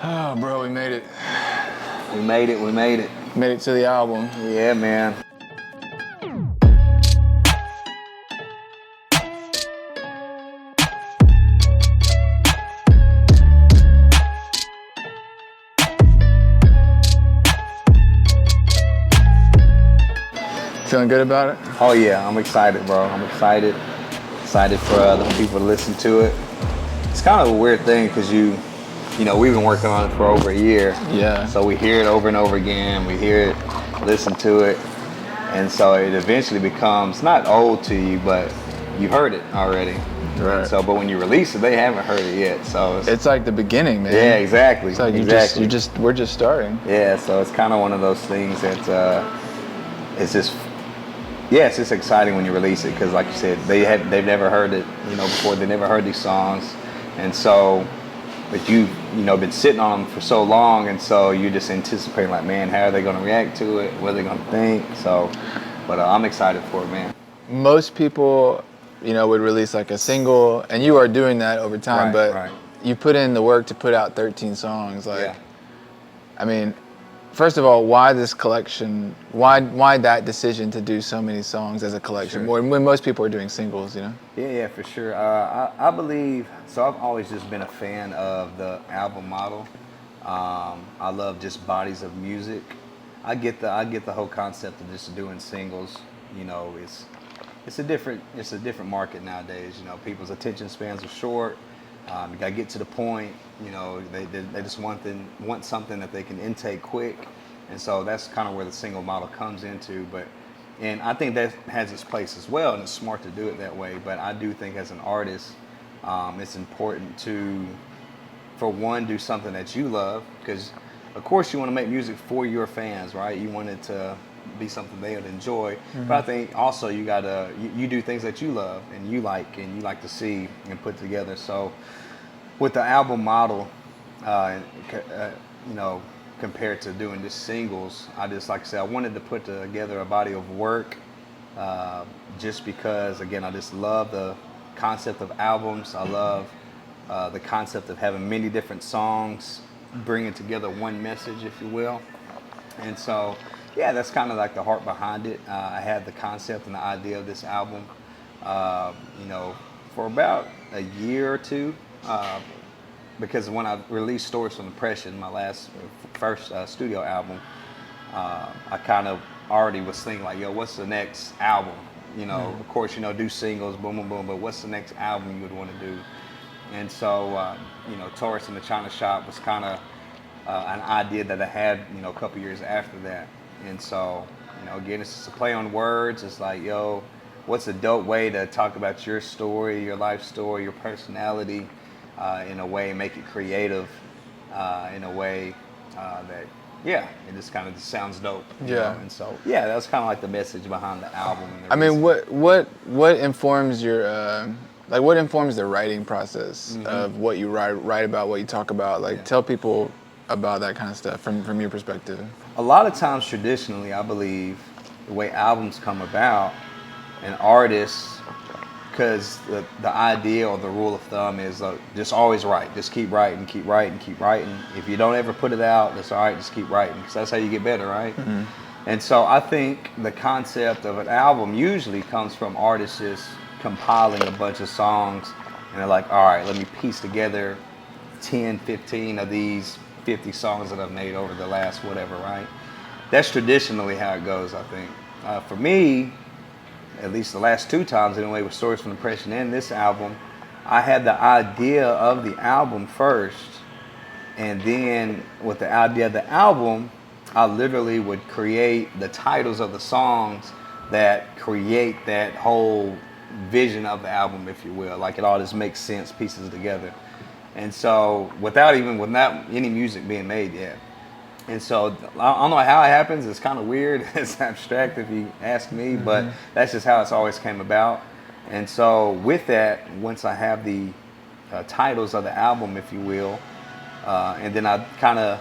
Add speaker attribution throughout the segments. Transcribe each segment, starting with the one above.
Speaker 1: Oh, bro, we made it.
Speaker 2: We made it.
Speaker 1: Made it to the album.
Speaker 2: Yeah, man.
Speaker 1: Feeling good about it?
Speaker 2: Oh yeah, I'm excited, bro. I'm excited. Excited for other people to listen to it. It's kind of a weird thing because you know, we've been working on it for over a year.
Speaker 1: Yeah.
Speaker 2: So we hear it over and over again. We hear it, listen to it, and so it eventually becomes not old to you, but you've heard it already.
Speaker 1: Right.
Speaker 2: And so, but when you release it, they haven't heard it yet. So
Speaker 1: it's like the beginning, man.
Speaker 2: Yeah, exactly.
Speaker 1: It's like we're just starting.
Speaker 2: Yeah. So it's kind of one of those things that it's just exciting when you release it because, like you said, they've never heard it, before. They never heard these songs, and so, but you've been sitting on them for so long, and so you just anticipating like, man, how are they going to react to it? What are they going to think? So, but I'm excited for it, man.
Speaker 1: Most people, would release like a single, and you are doing that over time,
Speaker 2: Right.
Speaker 1: You put in the work to put out 13 songs.
Speaker 2: Yeah.
Speaker 1: I mean, first of all, why this collection? Why that decision to do so many songs as a collection?
Speaker 2: Sure.
Speaker 1: When most people are doing singles,
Speaker 2: Yeah, for sure. I believe so. I've always just been a fan of the album model. I love just bodies of music. I get the whole concept of just doing singles. It's a different market nowadays. People's attention spans are short. You gotta get to the point. They just want something that they can intake quick, and so that's kind of where the single model comes into. And I think that has its place as well, and it's smart to do it that way. But I do think as an artist, it's important to, for one, do something that you love, because of course you want to make music for your fans, right? You want it to be something they would enjoy. Mm-hmm. But I think also you gotta you do things that you love and you like to see and put together. So with the album model, compared to doing just singles, I just, like I said, I wanted to put together a body of work, just because, again, I just love the concept of albums. I love the concept of having many different songs, bringing together one message, if you will. And so, yeah, that's kind of like the heart behind it. I had the concept and the idea of this album, for about a year or two, because when I released Stories from Depression, my first studio album, I kind of already was thinking like, yo, what's the next album? Of course, do singles, boom, boom, boom, but what's the next album you would want to do? And so, Taurus in the China Shop was kind of an idea that I had, a couple years after that. And so, again, it's just a play on words. It's like, yo, what's a dope way to talk about your story, your life story, your personality, in a way, make it creative, in a way that, yeah, it just kind of sounds dope.
Speaker 1: Yeah.
Speaker 2: And so, yeah, that was kind of like the message behind the album.
Speaker 1: I mean, what informs your what informs the writing process of what you write about, what you talk about? Tell people about that kind of stuff from your perspective.
Speaker 2: A lot of times, traditionally, I believe the way albums come about, an artist, because the idea or the rule of thumb is just always write. Just keep writing, keep writing, keep writing. If you don't ever put it out, that's all right, just keep writing, because that's how you get better, right? Mm-hmm. And so I think the concept of an album usually comes from artists just compiling a bunch of songs, and they're like, all right, let me piece together 10, 15 of these 50 songs that I've made over the last whatever, right? That's traditionally how it goes, I think. For me, at least the last two times anyway, with Stories from Depression and this album, I had the idea of the album first, and then with the idea of the album, I literally would create the titles of the songs that create that whole vision of the album, if you will. Like, it all just makes sense, pieces together. And so without any music being made yet. And so I don't know how it happens. It's kind of weird. It's abstract if you ask me, but that's just how it's always came about. And so with that, once I have the titles of the album, if you will, and then I kind of,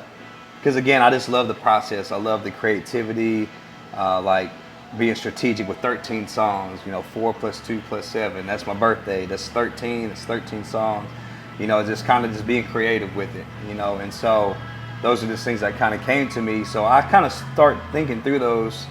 Speaker 2: because again, I just love the process. I love the creativity, like being strategic with 13 songs, 4 + 2 + 7. That's my birthday. That's 13. That's 13 songs. just kind of just being creative with it, and so those are just things that kind of came to me. So I kind of start thinking through those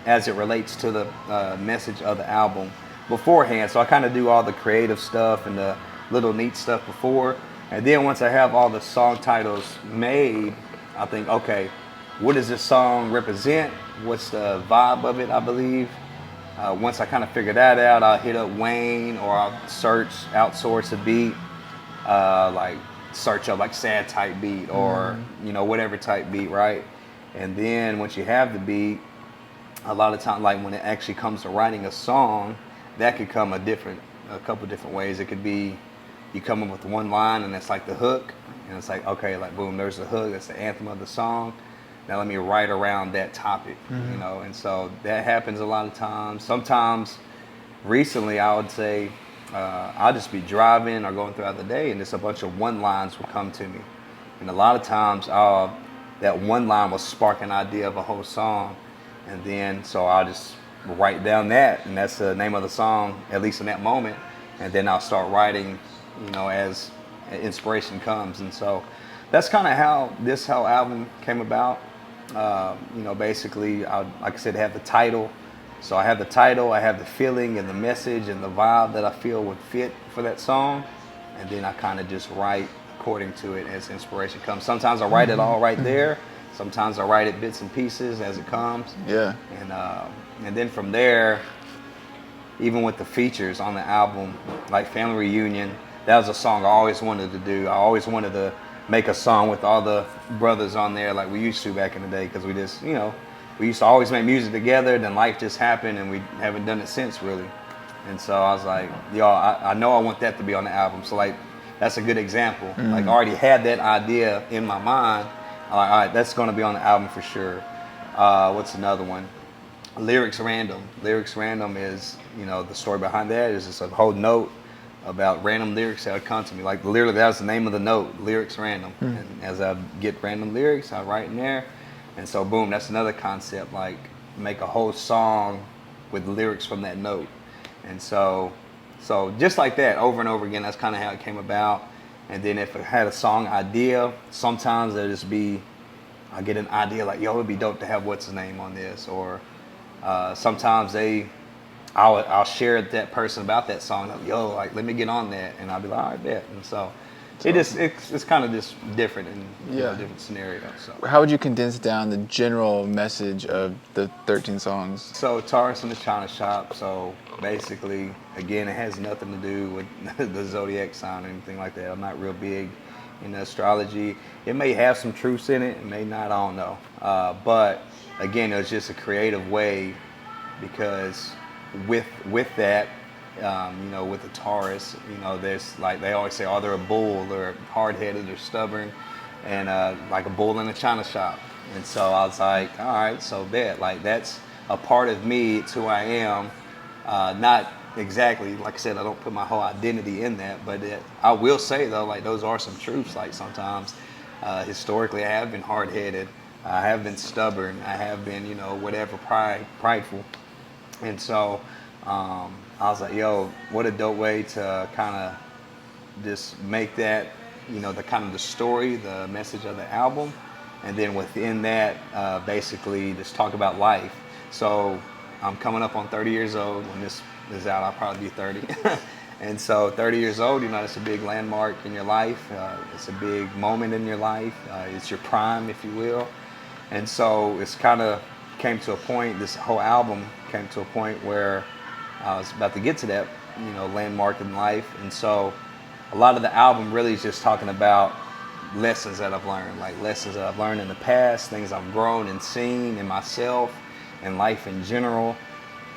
Speaker 2: as it relates to the message of the album beforehand. So I kind of do all the creative stuff and the little neat stuff before. And then once I have all the song titles made, I think, okay, what does this song represent? What's the vibe of it, I believe? Once I kind of figure that out, I'll hit up Wayne, or I'll outsource a beat, like search up like sad type beat, or whatever type beat, right? And then once you have the beat, a lot of times, like when it actually comes to writing a song, that could come a couple different ways. It could be you come up with one line and that's like the hook, and it's like, okay, like boom, there's the hook, that's the anthem of the song. Now let me write around that topic, and so that happens a lot of times. Sometimes, recently, I would say, I'll just be driving or going throughout the day, and just a bunch of one lines will come to me, and a lot of times, that one line will spark an idea of a whole song, and then so I'll just write down that, and that's the name of the song, at least in that moment, and then I'll start writing, as inspiration comes, and so that's kind of how this whole album came about. Basically, like I said, have the title. So I have the title, I have the feeling and the message and the vibe that I feel would fit for that song, and then I kind of just write according to it as inspiration comes. Sometimes I write it all right there. Sometimes I write it bits and pieces as it comes.
Speaker 1: Yeah.
Speaker 2: And then from there, even with the features on the album, like Family Reunion, that was a song I always wanted to do. I always wanted to make a song with all the brothers on there like we used to back in the day, because we just, we used to always make music together, then life just happened and we haven't done it since, really. And so I was like, I know I want that to be on the album. So like, that's a good example. Like I already had that idea in my mind. I'm like, all right, that's gonna be on the album for sure. What's another one? Lyrics Random. Lyrics Random is, the story behind that is just a whole note about random lyrics that would come to me. Like literally, that was the name of the note, Lyrics Random. And as I get random lyrics, I write in there. And so boom, that's another concept, like make a whole song with lyrics from that note. And so just like that, over and over again, that's kind of how it came about. And then if I had a song idea, sometimes it'll just be, I get an idea like, it'd be dope to have what's his name on this. Or sometimes I'll share that person about that song. Like, like let me get on that, and I'll be like, all right, bet. And so it's kind of just different in different scenarios. So
Speaker 1: how would you condense down the general message of the 13 songs?
Speaker 2: So Taurus in the China Shop. So basically, again, it has nothing to do with the zodiac sign or anything like that. I'm not real big in astrology. It may have some truths in it, it may not. I don't know. But again, it was just a creative way, because with that, with the Taurus, there's like they always say, oh, they're a bull, they're hard-headed, they're stubborn, and like a bull in a china shop. And so I was like, all right, so bet, like that's a part of me, it's who I am. Not exactly, like I said, I don't put my whole identity in that, but I will say though, like those are some truths. Like sometimes, historically, I have been hard-headed, I have been stubborn, I have been, whatever, prideful. And so I was like, what a dope way to kind of just make that, the kind of the story, the message of the album. And then within that, basically just talk about life. So I'm coming up on 30 years old. When this is out, I'll probably be 30. And so 30 years old, it's a big landmark in your life. It's a big moment in your life. It's your prime, if you will. And so it's kind of came to a point, this whole album came to a point where I was about to get to that, landmark in life. And so a lot of the album really is just talking about lessons that I've learned, like lessons that I've learned in the past, things I've grown and seen in myself and life in general.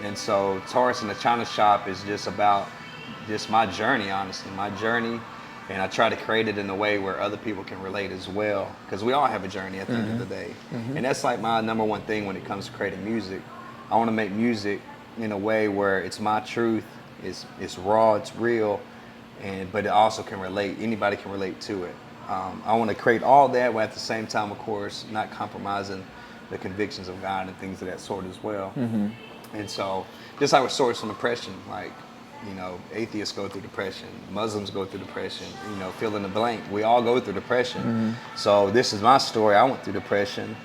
Speaker 2: And so Taurus in the China Shop is just about just my journey, honestly, my journey. And I try to create it in a way where other people can relate as well, because we all have a journey at the end of the day. And that's like my number one thing when it comes to creating music. I want to make music in a way where it's my truth, it's raw, it's real, but it also can relate. Anybody can relate to it. I want to create all that, while at the same time, of course, not compromising the convictions of God and things of that sort as well. And so, just like with Source on Oppression, like You know, atheists go through depression, Muslims go through depression, you know, fill in the blank. We all go through depression. So this is my story. I went through depression,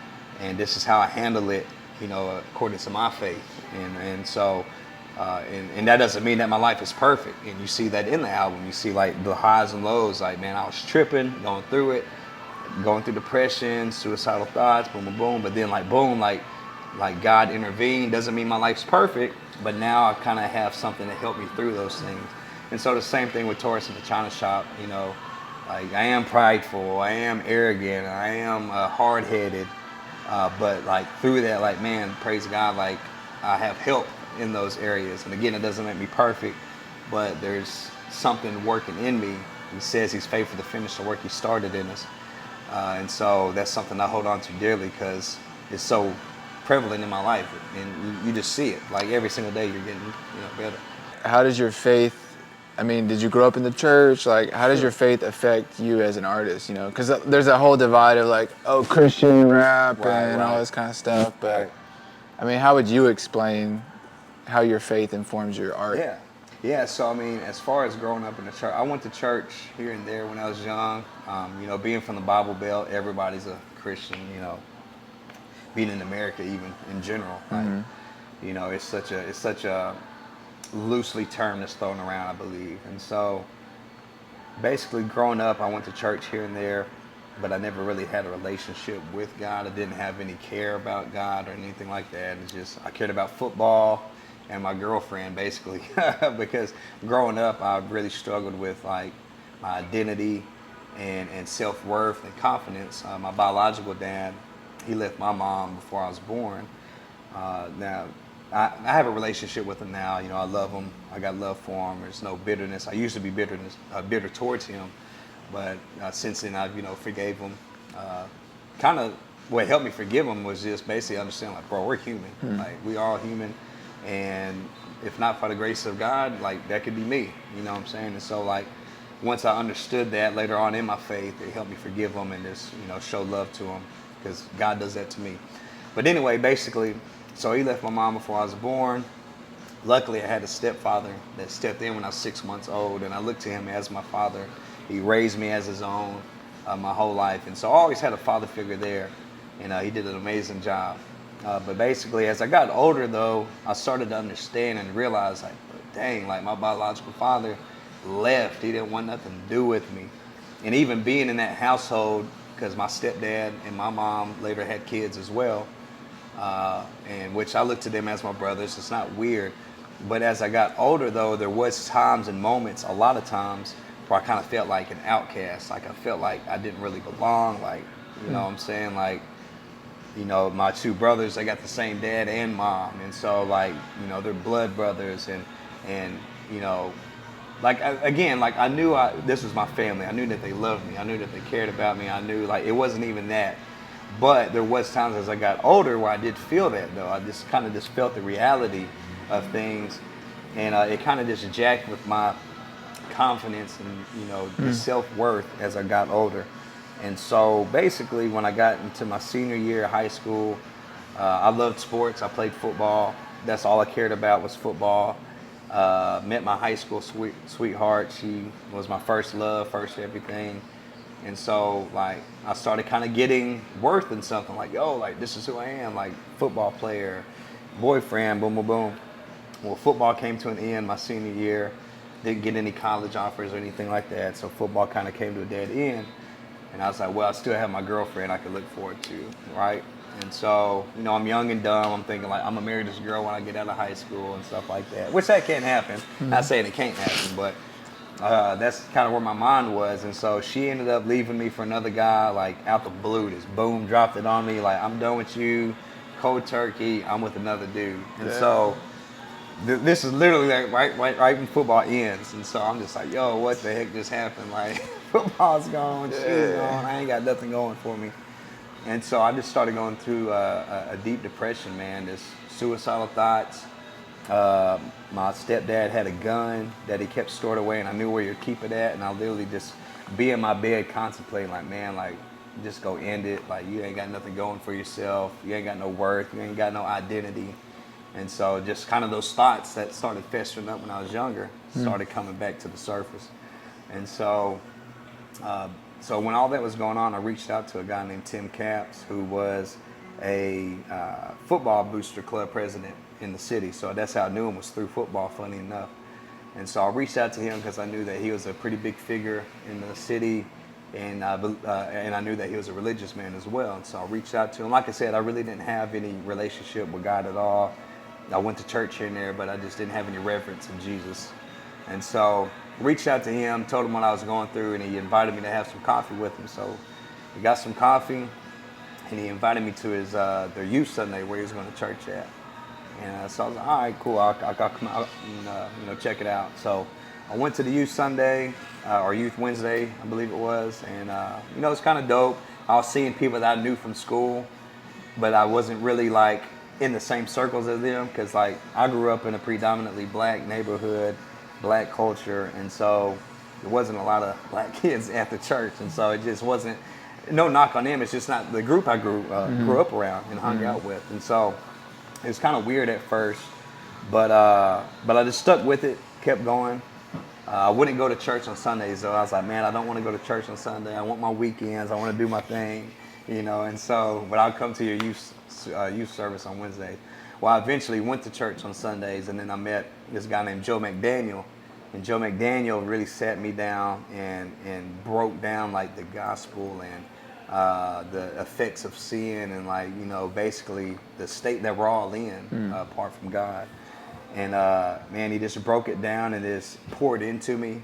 Speaker 2: and this is how I handle it, you know, according to my faith. And so, and that doesn't mean that my life is perfect. And you see that in the album. You see like the highs and lows. Like, man, I was tripping, going through depression, suicidal thoughts, boom, boom, boom. But then like, boom, like God intervened. Doesn't mean my life's perfect, but now I kind of have something to help me through those things. And so the same thing with Taurus in the China shop, you know, like I am prideful, I am arrogant, I am hard-headed, but like through that, like, man, praise God, like I have help in those areas. And again, it doesn't make me perfect, but there's something working in me. He says he's faithful to finish the work he started in us. And so that's something I hold on to dearly because it's so prevalent in my life, and you just see it. Like every single day, you're getting, you know, better.
Speaker 1: How does your faith? I mean, did you grow up in the church? Like, how does your faith affect you as an artist? You know, because there's a whole divide of like, oh, Christian rap and all this kind of stuff. But I mean, how would you explain how your faith informs your art?
Speaker 2: Yeah. So I mean, as far as growing up in the church, I went to church here and there when I was young. You know, being from the Bible Belt, everybody's a Christian. You know, being in America, even in general, like, you know, it's such a loosely term that's thrown around, I believe. And so, basically, growing up, I went to church here and there, but I never really had a relationship with God. I didn't have any care about God or anything like that. It's just I cared about football and my girlfriend, basically, because growing up, I really struggled with like my identity and self-worth and confidence. My biological dad, he left my mom before I was born. Now, I have a relationship with him now. You know, I love him. I got love for him. There's no bitterness. I used to be bitter towards him, but since then I've, you know, forgave him. Kind of what helped me forgive him was just basically understand, like, bro, we're human. Like, we are all human, and if not for the grace of God, like, that could be me. You know what I'm saying? And so, like, once I understood that later on in my faith, it helped me forgive him and just, you know, show love to him, because God does that to me. But anyway, basically, so he left my mom before I was born. Luckily, I had a stepfather that stepped in when I was 6 months old, and I looked to him as my father. He raised me as his own my whole life, and so I always had a father figure there, and he did an amazing job. But basically, as I got older, though, I started to understand and realize, like, dang, like my biological father left. He didn't want nothing to do with me. And even being in that household, because my stepdad and my mom later had kids as well, and which I look to them as my brothers. It's not weird. But as I got older, though, there was times and moments, a lot of times, where I kind of felt like an outcast. Like I felt like I didn't really belong. Like, you know what I'm saying? Like, you know, my two brothers, they got the same dad and mom. And so, like, you know, they're blood brothers. And you know, like, again, like I knew this was my family. I knew that they loved me. I knew that they cared about me. I knew, like, it wasn't even that. But there was times as I got older where I did feel that, though. I just kind of just felt the reality of things. And it kind of just jacked with my confidence and, you know, the self-worth as I got older. And so basically when I got into my senior year of high school, I loved sports. I played football. That's all I cared about was football. Met my high school sweetheart. She was my first love, first everything. And so, like, I started kind of getting worth in something. Like, yo, like, this is who I am. Like, football player, boyfriend, boom, boom, boom. Well, football came to an end my senior year. Didn't get any college offers or anything like that. So football kind of came to a dead end. And I was like, well, I still have my girlfriend I could look forward to, right? And so, you know, I'm young and dumb. I'm thinking, like, I'm going to marry this girl when I get out of high school and stuff like that. Which that can't happen. Not saying it can't happen, but that's kind of where my mind was. And so she ended up leaving me for another guy, like, out the blue. Just boom, dropped it on me. Like, I'm done with you. Cold turkey. I'm with another dude. And so this is literally like right when football ends. And so I'm just like, yo, what the heck just happened? Like, football's gone. She's gone. I ain't got nothing going for me. And so I just started going through a deep depression, man. Just suicidal thoughts. My stepdad had a gun that he kept stored away, and I knew where he'd keep it at. And I literally just be in my bed contemplating, like, man, like, just go end it. Like, you ain't got nothing going for yourself. You ain't got no worth. You ain't got no identity. And so just kind of those thoughts that started festering up when I was younger started coming back to the surface. And so, so when all that was going on, I reached out to a guy named Tim Capps, who was a football booster club president in the city. So that's how I knew him, was through football, funny enough. And so I reached out to him because I knew that he was a pretty big figure in the city, and I knew that he was a religious man as well. And so I reached out to him. Like I said, I really didn't have any relationship with God at all. I went to church here and there, but I just didn't have any reverence in Jesus. And so I reached out to him, told him what I was going through, and he invited me to have some coffee with him. So we got some coffee, and he invited me to his their youth Sunday where he was going to church at. And so I was like, all right, cool, I'll come out and check it out. So I went to the youth Sunday, or youth Wednesday, I believe it was. And, it's kind of dope. I was seeing people that I knew from school, but I wasn't really like in the same circles as them, because like I grew up in a predominantly black neighborhood, black culture. And so there wasn't a lot of black kids at the church. And so it just wasn't, no knock on them. It's just not the group I grew up around and hung out with. And so it was kind of weird at first, but I just stuck with it, kept going. I wouldn't go to church on Sundays, though. I was like, man, I don't want to go to church on Sunday. I want my weekends. I want to do my thing, And so, but I'll come to your youth service on Wednesday. Well, I eventually went to church on Sundays, and then I met this guy named Joe McDaniel. And Joe McDaniel really sat me down and broke down like the gospel and the effects of sin, and basically the state that we're all in apart from God. And man, he just broke it down and just poured into me,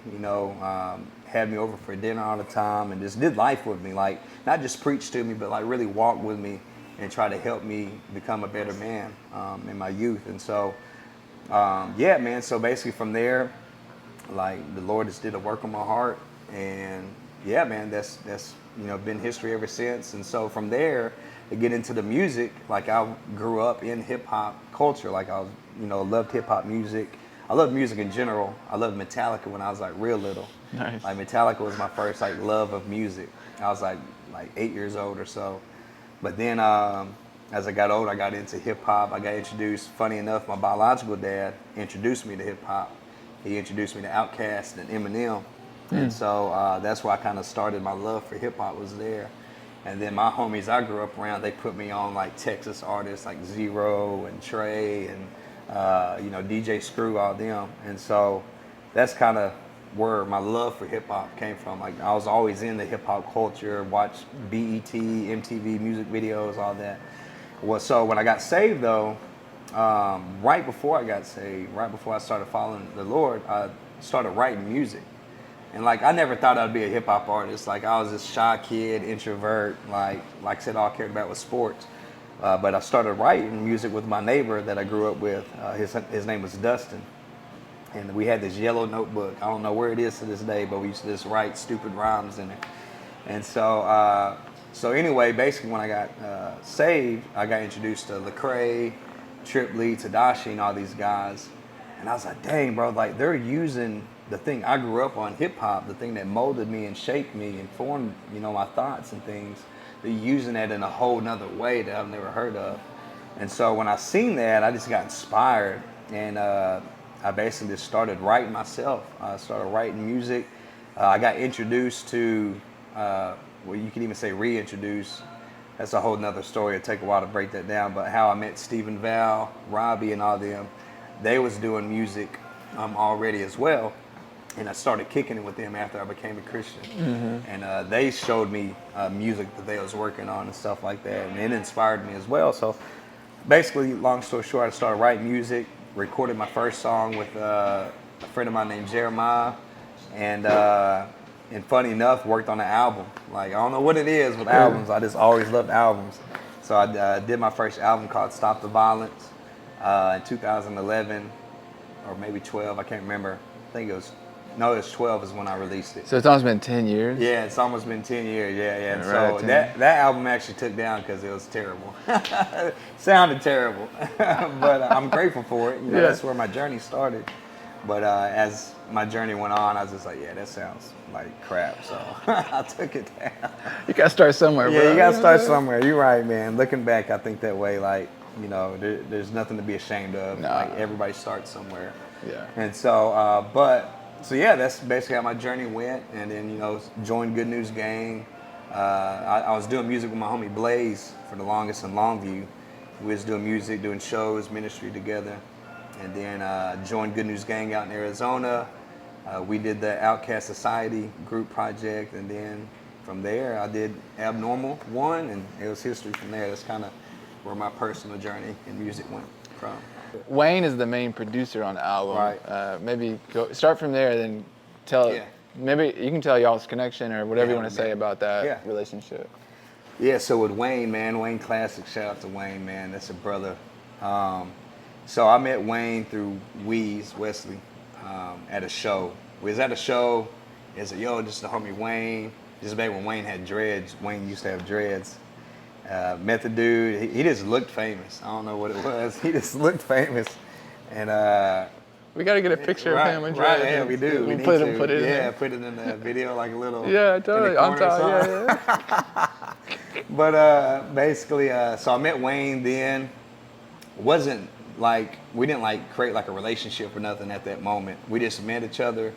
Speaker 2: had me over for dinner all the time and just did life with me, like not just preach to me, but like really walk with me and try to help me become a better man in my youth. And so, yeah, man, so basically from there, like the Lord just did a work on my heart, and yeah, man, that's been history ever since. And so from there, to get into the music, like I grew up in hip hop culture. Like I was, loved hip hop music. I loved music in general. I loved Metallica when I was like real little.
Speaker 1: Nice.
Speaker 2: Like Metallica was my first like love of music. I was like 8 years old or so. But then as I got older, I got into hip hop. I got introduced. Funny enough, my biological dad introduced me to hip hop. He introduced me to Outkast and Eminem. And so that's where I kind of started my love for hip hop, was there. And then my homies I grew up around, they put me on like Texas artists like Zero and Trey and DJ Screw, all them. And so that's kind of where my love for hip hop came from. Like I was always in the hip hop culture, watched BET, MTV music videos, all that. Well, so when I got saved though, right before I got saved, right before I started following the Lord, I started writing music. And like I never thought I'd be a hip hop artist. Like I was this shy kid, introvert. Like I said, all I cared about was sports. But I started writing music with my neighbor that I grew up with. His name was Dustin, and we had this yellow notebook. I don't know where it is to this day, but we used to just write stupid rhymes in it. And so, so anyway, basically when I got saved, I got introduced to Lecrae, Trip Lee, Tadashi, and all these guys. And I was like, dang, bro, like they're using the thing I grew up on, hip hop, the thing that molded me and shaped me and formed, my thoughts and things. They're using that in a whole nother way that I've never heard of. And so when I seen that, I just got inspired, and I basically just started writing myself. I started writing music. I got introduced to, well, you can even say reintroduced. That's a whole nother story. It'll take a while to break that down, but how I met Stephen Val, Robbie, and all them. They was doing music already as well. And I started kicking it with them after I became a Christian. And they showed me music that they was working on and stuff like that. And it inspired me as well. So basically, long story short, I started writing music, recorded my first song with a friend of mine named Jeremiah. And funny enough, worked on an album. Like, I don't know what it is with albums. I just always loved albums. So I did my first album called Stop the Violence in 2011 or maybe 12. I can't remember. I think it was 12 is when I released it.
Speaker 1: So it's almost been 10 years?
Speaker 2: Yeah, it's almost been 10 years, yeah. And
Speaker 1: right,
Speaker 2: so that album actually took down because it was terrible. Sounded terrible. But I'm grateful for it. That's where my journey started. But as my journey went on, I was just like, yeah, that sounds like crap. So I took it down.
Speaker 1: You got to start somewhere, bro.
Speaker 2: Yeah, you got to start somewhere. You're right, man. Looking back, I think that way. Like, You know, there's nothing to be ashamed of.
Speaker 1: Nah.
Speaker 2: Like everybody starts somewhere.
Speaker 1: Yeah.
Speaker 2: And so, so yeah, that's basically how my journey went. And then, you know, joined Good News Gang. I was doing music with my homie Blaze for the longest in Longview. We was doing music, doing shows, ministry together. And then joined Good News Gang out in Arizona. We did the Outcast Society group project. And then from there, I did Abnormal 1, and it was history from there. That's kind of where my personal journey in music went from.
Speaker 1: Wayne is the main producer on the album.
Speaker 2: Right.
Speaker 1: Maybe start from there, then tell.
Speaker 2: Yeah.
Speaker 1: Maybe you can tell y'all's connection or whatever you want to
Speaker 2: man.
Speaker 1: say about that
Speaker 2: Yeah.
Speaker 1: relationship.
Speaker 2: Yeah, so with Wayne, man, Wayne Classic, shout out to Wayne, man, that's a brother. So I met Wayne through Wesley, at a show. We was at a show, he said, yo, this is the homie Wayne. This is back when Wayne had dreads. Wayne used to have dreads. Met the dude, he just looked famous. I don't know what it was, he just looked famous. And
Speaker 1: we got to get a picture of him and
Speaker 2: right,
Speaker 1: Dre.
Speaker 2: yeah, we do.
Speaker 1: We'll
Speaker 2: We
Speaker 1: put
Speaker 2: need
Speaker 1: it
Speaker 2: to.
Speaker 1: Put it in
Speaker 2: yeah,
Speaker 1: there.
Speaker 2: put it in the video like a little.
Speaker 1: Yeah, totally. On top, yeah.
Speaker 2: But basically, so I met Wayne then. Wasn't like, we didn't like create like a relationship or nothing at that moment. We just met each other.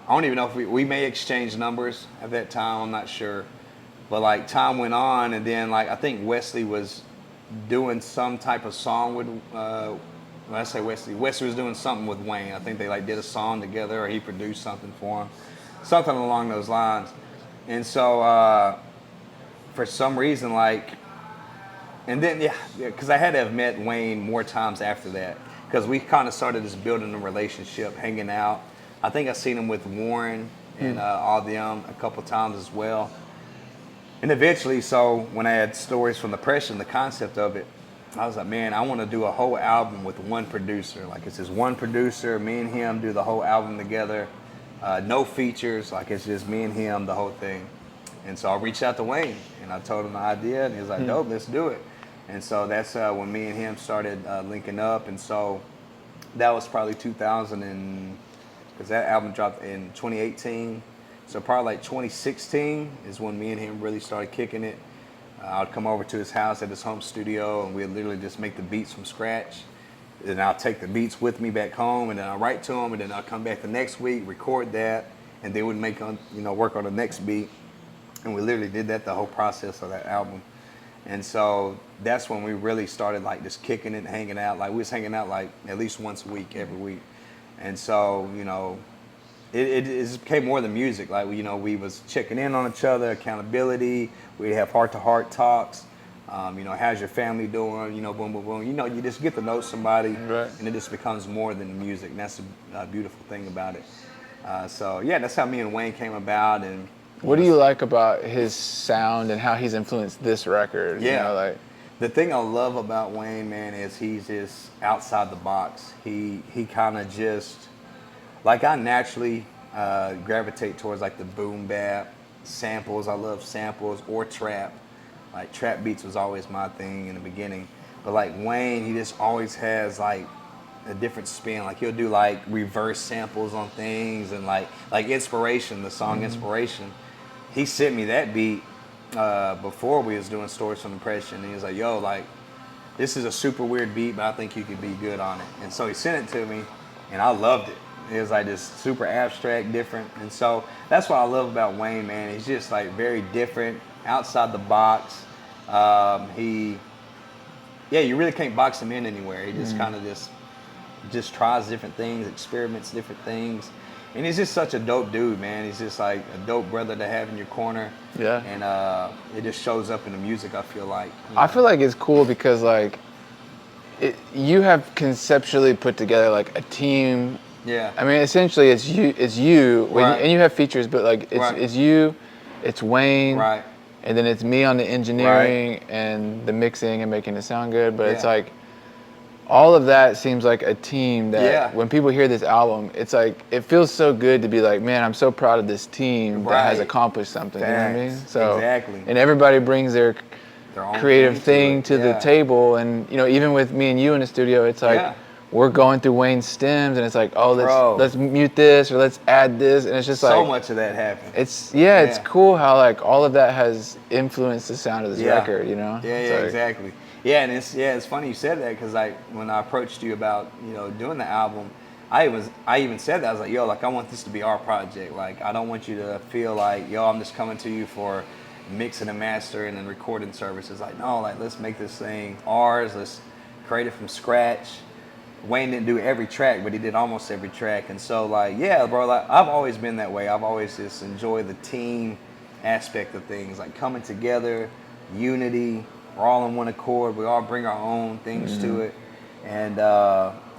Speaker 2: I don't even know if we may exchange numbers at that time, I'm not sure. But like time went on, and then like I think Wesley was doing some type of song with, when I say Wesley was doing something with Wayne. I think they like did a song together, or he produced something for him. Something along those lines. And so for some reason, like, and then, yeah, because I had to have met Wayne more times after that, because we kind of started just building a relationship, hanging out. I think I seen him with Warren and all them a couple times as well. And eventually, so when I had Stories from Depression, the concept of it, I was like, man, I want to do a whole album with one producer. Like, it's just one producer, me and him do the whole album together. No features, like it's just me and him, the whole thing. And so I reached out to Wayne, and I told him the idea, and he was like, dope, let's do it. And so that's when me and him started linking up. And so that was probably 2000, because that album dropped in 2018. So probably like 2016 is when me and him really started kicking it. I'd come over to his house at his home studio, and we'd literally just make the beats from scratch. Then I'll take the beats with me back home, and then I'll write to him, and then I'll come back the next week, record that, and then we'd make work on the next beat. And we literally did that the whole process of that album. And so that's when we really started like just kicking it and hanging out. Like we was hanging out like at least once a week, every week. And so, it became more than music. Like, we was checking in on each other, accountability. We'd have heart-to-heart talks. How's your family doing? Boom, boom, boom. You just get to know somebody,
Speaker 1: Right.
Speaker 2: and it just becomes more than music. And that's a beautiful thing about it. So, yeah, that's how me and Wayne came about. And
Speaker 1: What do you like about his sound and how he's influenced this record?
Speaker 2: Yeah. The thing I love about Wayne, man, is he's just outside the box. He kind of just, like, I naturally gravitate towards like the boom bap samples. I love samples, or trap. Like trap beats was always my thing in the beginning. But like Wayne, he just always has like a different spin. Like he'll do like reverse samples on things, and like Inspiration, the song Inspiration. He sent me that beat before we was doing Stories from Depression, and he was like, yo, like, this is a super weird beat, but I think you could be good on it. And so he sent it to me, and I loved it. It was like this super abstract, different. And so that's what I love about Wayne, man. He's just like very different, outside the box. You really can't box him in anywhere. He just kind of just tries different things, experiments different things. And he's just such a dope dude, man. He's just like a dope brother to have in your corner.
Speaker 1: Yeah.
Speaker 2: And it just shows up in the music, I feel like.
Speaker 1: I feel like it's cool because like you have conceptually put together like a team.
Speaker 2: Yeah.
Speaker 1: I mean, essentially it's you,
Speaker 2: Right.
Speaker 1: and you have features, but like it's you, it's Wayne,
Speaker 2: Right.
Speaker 1: and then it's me on the engineering and the mixing and making it sound good. But it's
Speaker 2: Yeah.
Speaker 1: like all of that seems like a team that
Speaker 2: Yeah.
Speaker 1: when people hear this album, it's like it feels so good to be like, man, I'm so proud of this team that has
Speaker 2: Right.
Speaker 1: accomplished something. You know what I mean?
Speaker 2: Facts.
Speaker 1: So
Speaker 2: Exactly.
Speaker 1: and everybody brings their
Speaker 2: Their own
Speaker 1: creative thing
Speaker 2: it.
Speaker 1: to the
Speaker 2: Yeah.
Speaker 1: table, and even with me and you in the studio, it's like
Speaker 2: Yeah.
Speaker 1: we're going through Wayne's stems, and it's like, oh, let's mute this or let's add this, and it's just
Speaker 2: so
Speaker 1: like
Speaker 2: much of that happened.
Speaker 1: It's it's cool how like all of that has influenced the sound of this record, you know?
Speaker 2: Yeah, exactly. Yeah, and it's funny you said that because like when I approached you about doing the album, I even said that I was like, yo, like I want this to be our project. Like I don't want you to feel like I'm just coming to you for mixing and mastering and recording services. Like no, like let's make this thing ours. Let's create it from scratch. Wayne didn't do every track, but he did almost every track. And so, like, yeah, bro, like, I've always been that way. I've always just enjoyed the team aspect of things, like coming together, unity. We're all on one accord. We all bring our own things to it, and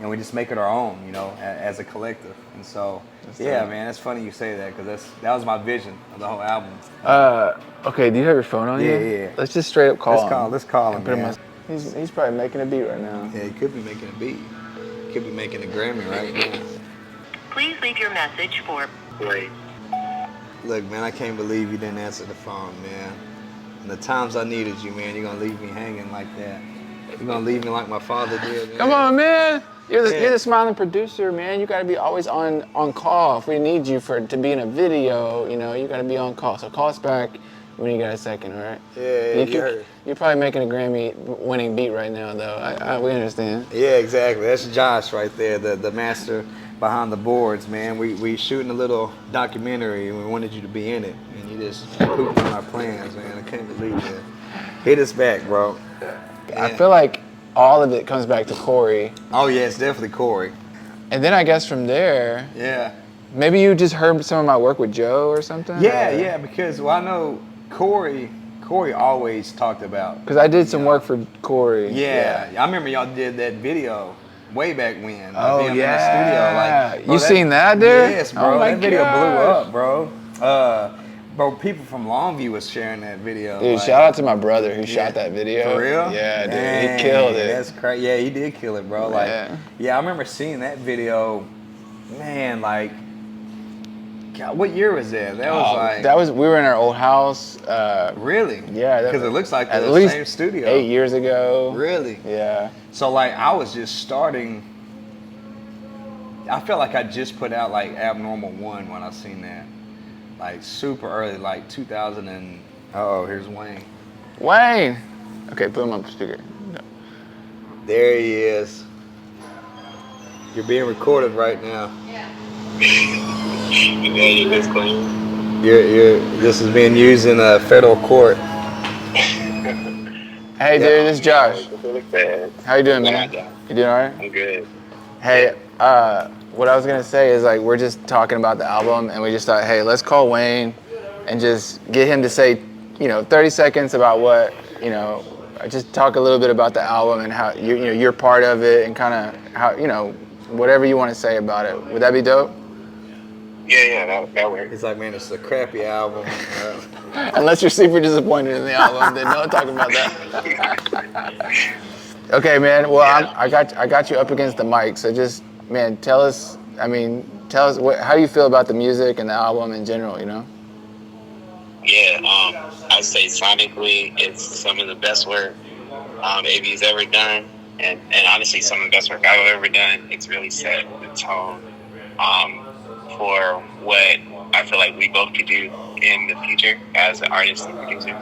Speaker 2: we just make it our own, as a collective. And so, man, it's funny you say that because that was my vision of the whole album.
Speaker 1: Okay, do you have your phone on you?
Speaker 2: Yeah.
Speaker 1: Let's just straight up call him.
Speaker 2: Let's call him, man.
Speaker 1: He's probably making a beat right now.
Speaker 2: Yeah, he could be making a beat. Could be making a Grammy right now.
Speaker 3: Please leave your message for... Wait.
Speaker 2: Look, man, I can't believe you didn't answer the phone, man. And the times I needed you, man, you're going to leave me hanging like that. You're going to leave me like my father did, man.
Speaker 1: Come on, man. You're the smiling producer, man. You got to be always on call. If we need you to be in a video, you got to be on call. So call us back when you got a second, all right?
Speaker 2: Yeah,
Speaker 1: you're probably making a Grammy-winning beat right now, though. We understand.
Speaker 2: Yeah, exactly. That's Josh right there, the master behind the boards, man. We shooting a little documentary, and we wanted you to be in it, and you just pooped on our plans, man. I can't believe that. Hit us back, bro. Yeah.
Speaker 1: I feel like all of it comes back to Corey.
Speaker 2: Oh, yeah, it's definitely Corey.
Speaker 1: And then I guess from there...
Speaker 2: Yeah.
Speaker 1: Maybe you just heard some of my work with Joe or something?
Speaker 2: Yeah, because, I know... Corey always talked about.
Speaker 1: Because I did some work for Corey.
Speaker 2: Yeah, I remember y'all did that video way back when.
Speaker 1: Oh,
Speaker 2: in the studio. Like,
Speaker 1: you seen that, dude?
Speaker 2: Yes, bro.
Speaker 1: Oh,
Speaker 2: that video blew up, bro. Bro, people from Longview was sharing that video.
Speaker 1: Dude, shout out to my brother who shot that video.
Speaker 2: For real?
Speaker 1: Yeah, dude. He killed it.
Speaker 2: That's crazy. Yeah, he did kill it, bro. Like, I remember seeing that video. Man, like, God, what year was that?
Speaker 1: We were in our old house.
Speaker 2: Really?
Speaker 1: Yeah.
Speaker 2: Because it looks like
Speaker 1: at
Speaker 2: the
Speaker 1: least
Speaker 2: same studio.
Speaker 1: 8 years ago.
Speaker 2: Really?
Speaker 1: Yeah.
Speaker 2: So like I was just starting. I felt like I just put out like Abnormal 1 when I seen that. Like super early, like 2000 and... here's Wayne.
Speaker 1: Wayne! Okay, put him on the speaker. No.
Speaker 2: There he is. You're being recorded right now. This is being used in a federal court.
Speaker 1: Hey, dude, this is Josh. How you doing, man? You doing all right?
Speaker 4: I'm good.
Speaker 1: Hey, what I was gonna say is like we're just talking about the album, and we just thought, hey, let's call Wayne and just get him to say, 30 seconds about what, just talk a little bit about the album and how you're part of it and kind of how whatever you want to say about it. Would that be dope?
Speaker 4: Yeah, that works.
Speaker 2: He's like, man, it's a crappy album.
Speaker 1: Unless you're super disappointed in the album, then don't talk about that. Okay, man. Well, I got you up against the mic, so just, man, tell us how do you feel about the music and the album in general?
Speaker 4: Yeah, I'd say sonically, it's some of the best work AB's ever done, and honestly, some of the best work I've ever done. It's really set the tone for what I feel like we both could do in the future as artists and producers.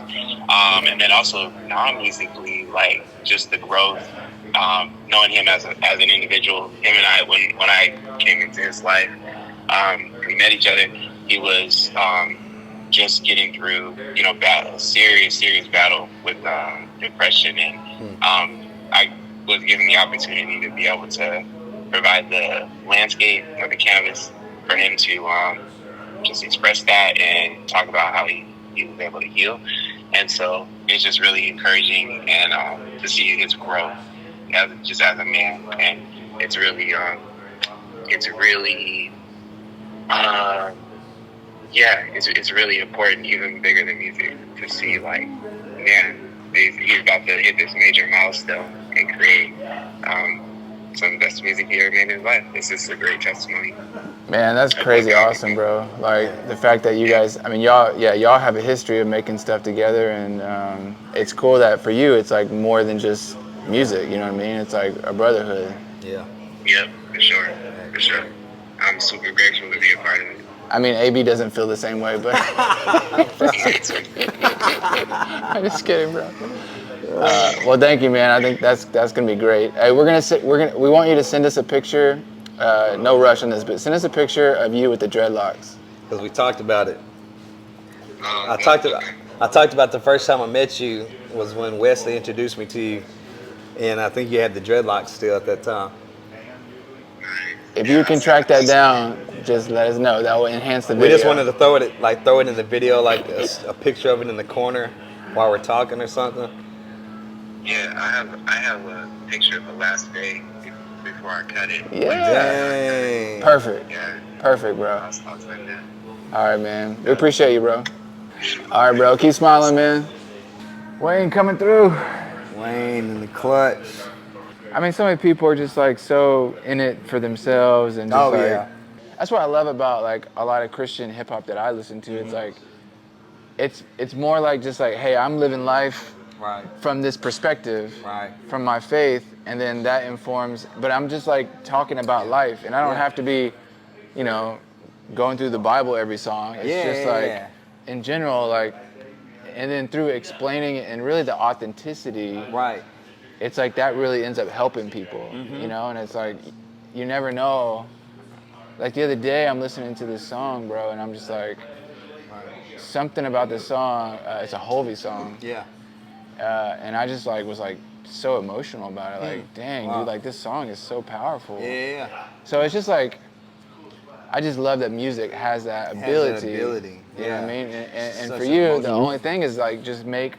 Speaker 4: And then also non-musically, like just the growth, knowing him as an individual. Him and I, when I came into his life, we met each other. He was just getting through, a serious battle with depression, and I was given the opportunity to be able to provide the landscape or the canvas for him to just express that and talk about how he was able to heal. And so it's just really encouraging and to see his growth as a man. And it's really it's really important, even bigger than music, to see like, man, he's about to hit this major milestone and create some of the best music he ever made in his life. It's just a great testimony.
Speaker 1: Man, that's crazy awesome, bro. Like the fact that you guys, y'all have a history of making stuff together, and it's cool that for you it's like more than just music, you know what I mean? It's like a brotherhood.
Speaker 2: Yeah.
Speaker 4: Yep, for sure, for sure. I'm super grateful to be a part of it.
Speaker 1: I mean, AB doesn't feel the same way, but I'm just kidding, bro. Well, thank you, man. I think that's gonna be great. Hey, we want you to send us a picture. No rush on this, but send us a picture of you with the dreadlocks.
Speaker 2: Because we talked about it. I
Speaker 4: Okay.
Speaker 2: talked about the first time I met you was when Wesley introduced me to you, and I think you had the dreadlocks still at that time.
Speaker 1: If you can track that down, just let us know. That will enhance the
Speaker 2: We
Speaker 1: video.
Speaker 2: just wanted to throw it in the video, like a picture of it in the corner while we're talking or something.
Speaker 4: Yeah, I have a picture of the last day before I cut it.
Speaker 1: Yeah.
Speaker 2: Dang.
Speaker 1: Perfect.
Speaker 4: Yeah.
Speaker 1: Perfect, bro.
Speaker 4: I'll send that.
Speaker 1: All right, man. We appreciate you, bro. All right, bro. Keep smiling, man. Wayne coming through.
Speaker 2: Wayne in the clutch.
Speaker 1: I mean, so many people are just like so in it for themselves and just
Speaker 2: Oh,
Speaker 1: like.
Speaker 2: yeah.
Speaker 1: That's what I love about like a lot of Christian hip hop that I listen to. It's like, it's more like just like, hey, I'm living life
Speaker 2: Right.
Speaker 1: from this perspective,
Speaker 2: Right.
Speaker 1: from my faith, and then that informs. But I'm just like talking about life, and I don't
Speaker 2: Yeah.
Speaker 1: have to be, you know, going through the Bible every song. It's just like, in general, like, and then through explaining it and really the authenticity,
Speaker 2: Right.
Speaker 1: it's like that really ends up helping people, you know. And it's like, you never know. Like the other day, I'm listening to this song, bro, and I'm just like, something about this song. It's a Hovey song.
Speaker 2: Yeah.
Speaker 1: And I just like was like so emotional about it. Like, dang,
Speaker 2: Wow.
Speaker 1: dude, like this song is so powerful.
Speaker 2: Yeah.
Speaker 1: So it's just like, I just love that music has that ability. You know what I mean? And
Speaker 2: Such
Speaker 1: for
Speaker 2: an
Speaker 1: you,
Speaker 2: emotion.
Speaker 1: the only thing is like just make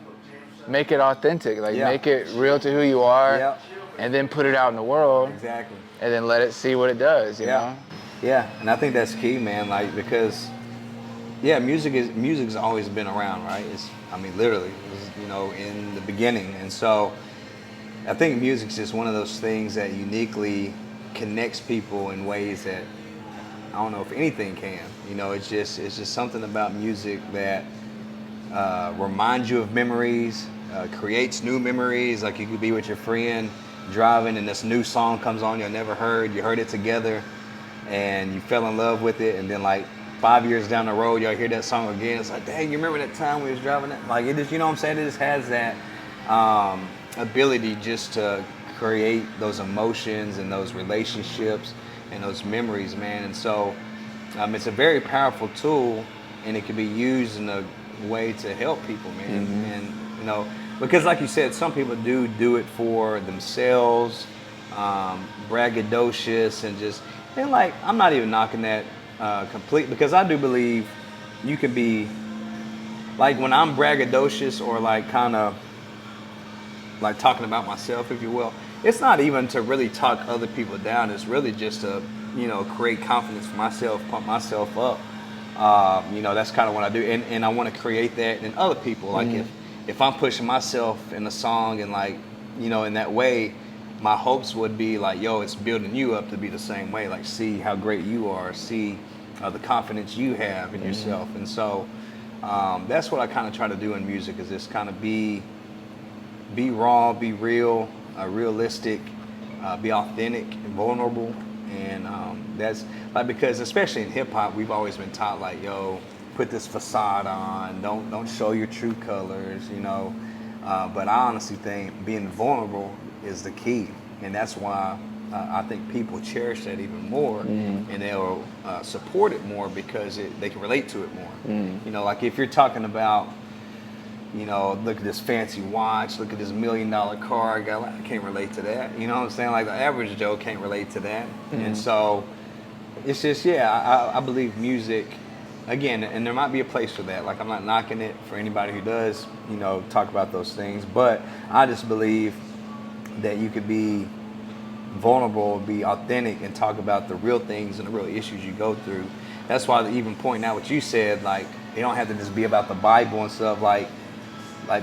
Speaker 1: it authentic. Like
Speaker 2: Yeah.
Speaker 1: make it real to who you are,
Speaker 2: Yep.
Speaker 1: and then put it out in the world,
Speaker 2: Exactly.
Speaker 1: and then let it see what it does. You know?
Speaker 2: Yeah, and I think that's key, man. Like because, yeah, music's always been around, right? Literally, it's, in the beginning, and so I think music's just one of those things that uniquely connects people in ways that I don't know if anything can. It's just something about music that reminds you of memories, creates new memories. Like you could be with your friend driving, and this new song comes on you never heard. You heard it together, and you fell in love with it, and then like 5 years down the road, y'all hear that song again. It's like, dang, you remember that time we was driving that? Like it just, you know what I'm saying? It just has that ability just to create those emotions and those relationships and those memories, man. And so it's a very powerful tool, and it can be used in a way to help people, man. And because like you said, some people do it for themselves, braggadocious, and like I'm not even knocking that complete, because I do believe you can be like, when I'm braggadocious or like kind of like talking about myself, if you will, it's not even to really talk other people down. It's really just to create confidence for myself, pump myself up. That's kind of what I do, and I want to create that in other people. Like if I'm pushing myself in a song and like in that way, my hopes would be like, yo, it's building you up to be the same way. Like, see how great you are, see the confidence you have in yourself. And so that's what I kind of try to do in music, is just kind of be raw, be real, realistic, be authentic and vulnerable. And that's like, because especially in hip hop, we've always been taught like, yo, put this facade on, don't show your true colors, but I honestly think being vulnerable is the key, and that's why I think people cherish that even more, and they'll support it more because they can relate to it more. Like if you're talking about, look at this fancy watch, look at this $1 million car, I can't relate to that. You know what I'm saying? Like the average Joe can't relate to that. And so it's just, I believe music, again, and there might be a place for that. Like I'm not knocking it for anybody who does, talk about those things, but I just believe that you could be vulnerable, be authentic, and talk about the real things and the real issues you go through. That's why even pointing out what you said, like it don't have to just be about the Bible and stuff, like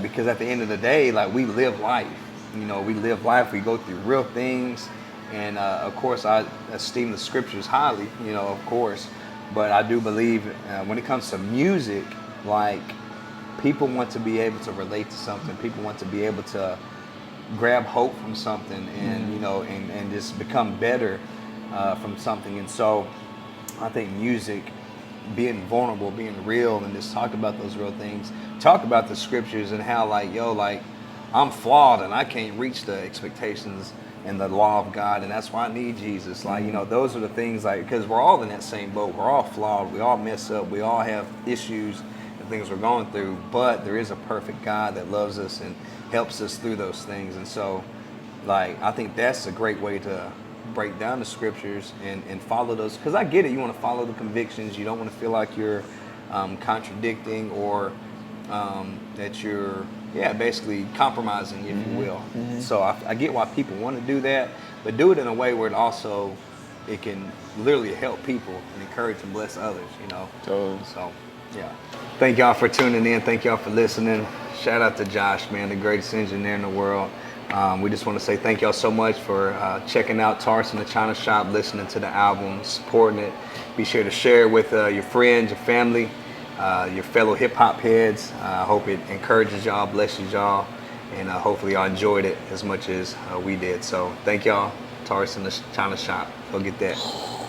Speaker 2: because at the end of the day, like we live life, we go through real things, and of course I esteem the scriptures highly, of course, but I do believe when it comes to music, like people want to be able to relate to something, people want to be able to grab hope from something, and and just become better. from something. And so I think music, being vulnerable, being real, and just talk about those real things, talk about the scriptures and how like I'm flawed and I can't reach the expectations and the law of God, and that's why I need Jesus. Like, those are the things, like, because we're all in that same boat. We're all flawed. We all mess up. We all have issues and things we're going through, but there is a perfect God that loves us and helps us through those things. And so, like, I think that's a great way to break down the scriptures and follow those, because I get it, you want to follow the convictions, you don't want to feel like you're contradicting or that you're basically compromising, if you will. So I get why people want to do that, but do it in a way where it can literally help people and encourage and bless others,
Speaker 1: Totally.
Speaker 2: So thank y'all for tuning in, thank y'all for listening. Shout out to Josh, man, the greatest engineer in the world. We just want to say thank y'all so much for checking out Taurus in the China Shop, listening to the album, supporting it. Be sure to share it with your friends, your family, your fellow hip-hop heads. I hope it encourages y'all, blesses y'all, and hopefully y'all enjoyed it as much as we did. So thank y'all, Taurus in the China Shop. Go get that.